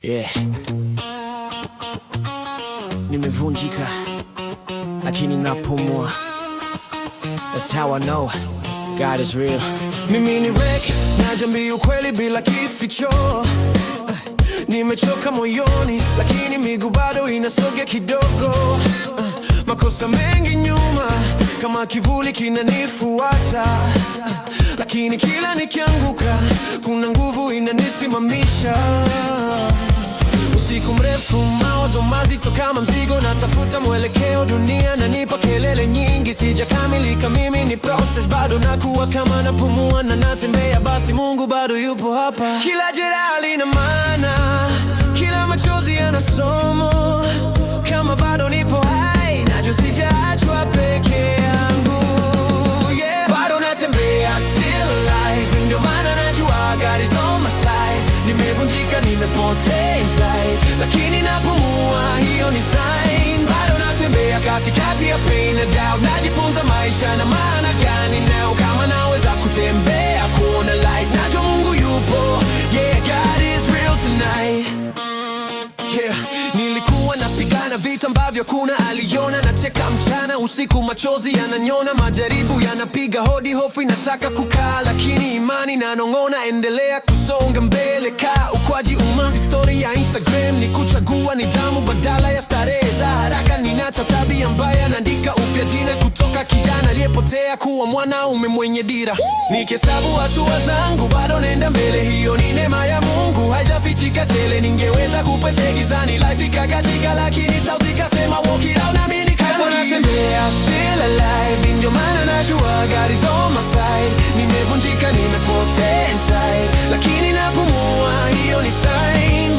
Yeah. Nimevunjika lakini napumua. That's how I know God is real. Mimi ni wreck, najambia ukweli bila kificho. Nimechoka moyoni lakini miguu bado inasogea kidogo. Makosa mengi nyuma kama kivuli kinanifuata, lakini kila nikianguka kuna nguvu inanisimamisha. Usiku mrefu, mawazo mazito kama mzigo, natafuta mwelekeo, dunia nanipa kelele nyingi. Sijakamilika, mimi ni process, bado nakuwa kama napumua na natembea, basi Mungu bado yupo hapa. Kila jeraha lina maana, kila machozi yana somo. Kama bado nipo hai, najua sijaachwa peke yangu. Yeah. Bado natembea, still alive, ndio maana najua God is on my side. Nimevunjika, nimepotea inside, lakini napumua, hiyo ni sign. Bado natembea katikati ya pain and doubt, najifunza maisha na maana gani now. Kama naweza kutembea kuona light, najua Mungu yupo. Yeah, God is real tonight. Yeah, nilikuwa napigana vita ambavyo kuna aliona. Nacheka mchana usiku, machozi yananyona, majaribu yanapiga hodi, hofu inataka kukaa, lakini imani nanong'ona. Endelea kusonga mbele, kaa ukwaji uma. Story ya Instagram ni kuchagua nidhamu badala ya starehe za haraka. Ninacha tabia mbaya, naandika upya jina, kutoka kijana aliyepotea kuwa mwanaume mwenye dira. Nikihesabu hatua zangu, bado nenda mbele, hiyo ni neema ya Mungu, haijafichika tele. Ningeweza kupete gizani, life ikakatika, lakini sauti kasema walk it out, na mimi nikaanza natembea, still alive, ndio maana najua God is on my side. Nimevunjika, nimepotea inside, lakini napumua, hiyo ni sign.